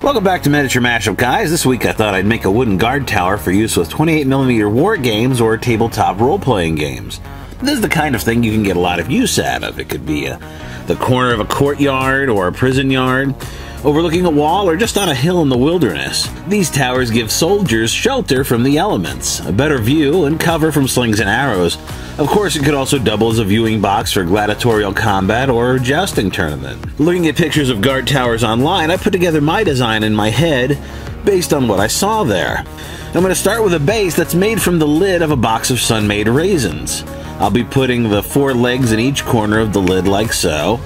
Welcome back to Miniature Mashup, guys. This week I thought I'd make a wooden guard tower for use with 28mm war games or tabletop role-playing games. This is the kind of thing you can get a lot of use out of. It could be the corner of a courtyard or a prison yard, overlooking a wall, or just on a hill in the wilderness. These towers give soldiers shelter from the elements, a better view, and cover from slings and arrows. Of course, it could also double as a viewing box for gladiatorial combat or jousting tournament. Looking at pictures of guard towers online, I put together my design in my head based on what I saw there. I'm going to start with a base that's made from the lid of a box of sun-made raisins. I'll be putting the 4 legs in each corner of the lid like so.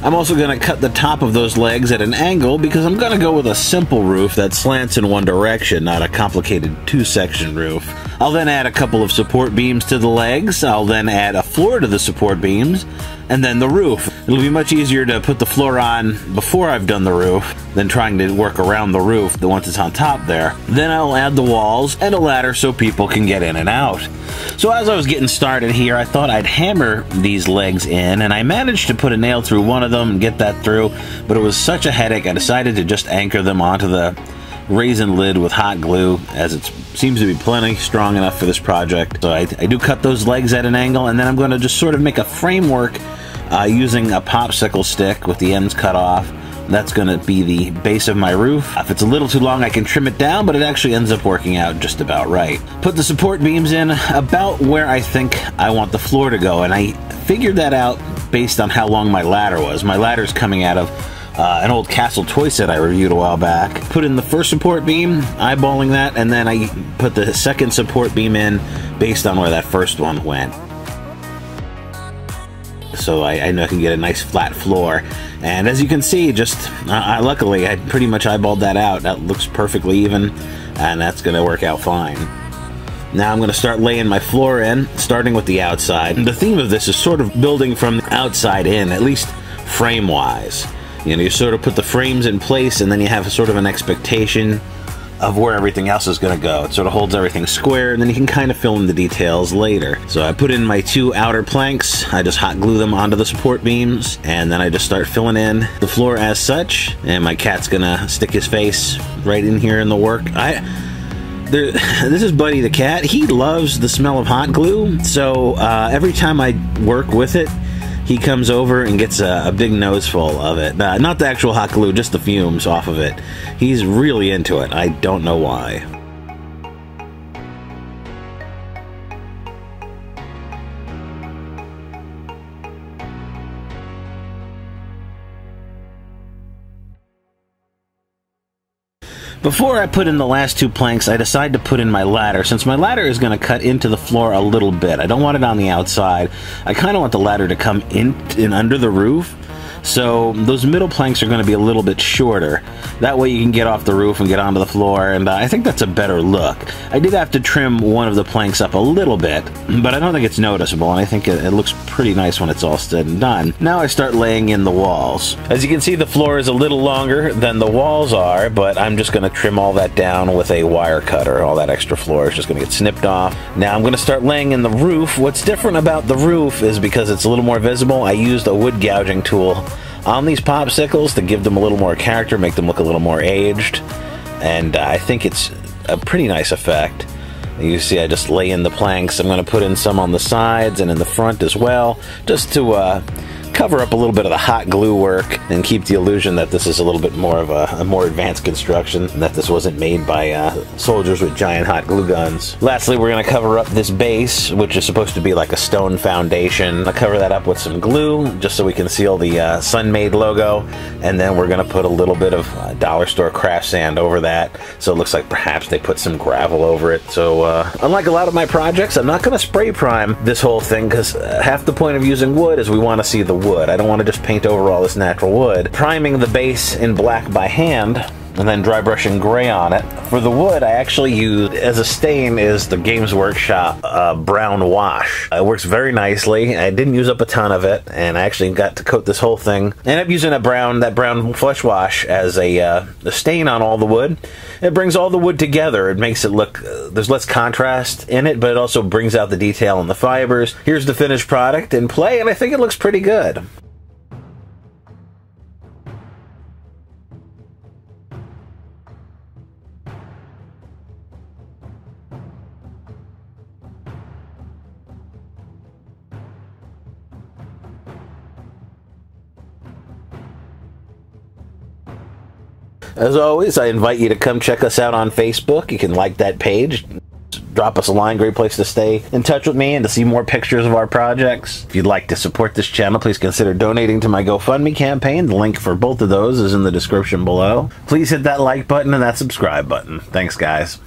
I'm also going to cut the top of those legs at an angle because I'm going to go with a simple roof that slants in one direction, not a complicated 2-section roof. I'll then add a couple of support beams to the legs. I'll then add a floor to the support beams, and then the roof. It'll be much easier to put the floor on before I've done the roof than trying to work around the roof once it's on top there. Then I'll add the walls and a ladder so people can get in and out. So as I was getting started here, I thought I'd hammer these legs in, and I managed to put a nail through one of them and get that through, but it was such a headache I decided to just anchor them onto the raisin lid with hot glue, as it seems to be plenty strong enough for this project. So I do cut those legs at an angle, and then I'm going to just sort of make a framework using a popsicle stick with the ends cut off. That's going to be the base of my roof. If it's a little too long, I can trim it down, but it actually ends up working out just about right. Put the support beams in about where I think I want the floor to go, and I figured that out based on how long my ladder was. My ladder's coming out of an old Castle toy set I reviewed a while back. Put in the first support beam, eyeballing that, and then I put the second support beam in based on where that first one went. So I know I can get a nice flat floor. And as you can see, luckily I pretty much eyeballed that out. That looks perfectly even, and that's going to work out fine. Now I'm going to start laying my floor in, starting with the outside. And the theme of this is sort of building from the outside in, at least frame-wise. You know, you sort of put the frames in place, and then you have a sort of an expectation of where everything else is going to go. It sort of holds everything square, and then you can kind of fill in the details later. So I put in my 2 outer planks, I just hot glue them onto the support beams, and then I just start filling in the floor as such, and my cat's gonna stick his face right in here in the work. This is Buddy the cat. He loves the smell of hot glue, so every time I work with it, he comes over and gets a big noseful of it. Not the actual hot glue, just the fumes off of it. He's really into it. I don't know why. Before I put in the last 2 planks, I decided to put in my ladder, since my ladder is going to cut into the floor a little bit. I don't want it on the outside. I kind of want the ladder to come in under the roof, so those middle planks are going to be a little bit shorter. That way you can get off the roof and get onto the floor, and I think that's a better look. I did have to trim one of the planks up a little bit, but I don't think it's noticeable, and I think it looks pretty nice when it's all said and done. Now I start laying in the walls. As you can see, the floor is a little longer than the walls are, but I'm just going to trim all that down with a wire cutter. All that extra floor is just going to get snipped off. Now I'm going to start laying in the roof. What's different about the roof is because it's a little more visible, I used a wood gouging tool on these popsicles to give them a little more character, make them look a little more aged, and I think it's a pretty nice effect. You see I just lay in the planks. I'm going to put in some on the sides and in the front as well, just to cover up a little bit of the hot glue work and keep the illusion that this is a little bit more of a more advanced construction, and that this wasn't made by soldiers with giant hot glue guns. Lastly, we're going to cover up this base, which is supposed to be like a stone foundation. I'll cover that up with some glue just so we can seal the Sun-Made logo, and then we're going to put a little bit of dollar store craft sand over that, so it looks like perhaps they put some gravel over it. So unlike a lot of my projects, I'm not going to spray prime this whole thing, because half the point of using wood is we want to see the wood. I don't want to just paint over all this natural wood. Priming the base in black by hand, and then dry brushing gray on it. For the wood, I actually used, as a stain, is the Games Workshop brown wash. It works very nicely. I didn't use up a ton of it, and I actually got to coat this whole thing. I ended up using that brown flesh wash as a stain on all the wood. It brings all the wood together. It makes it look, there's less contrast in it, but it also brings out the detail in the fibers. Here's the finished product in play, and I think it looks pretty good. As always, I invite you to come check us out on Facebook. You can like that page. Drop us a line, great place to stay in touch with me and to see more pictures of our projects. If you'd like to support this channel, please consider donating to my GoFundMe campaign. The link for both of those is in the description below. Please hit that like button and that subscribe button. Thanks, guys.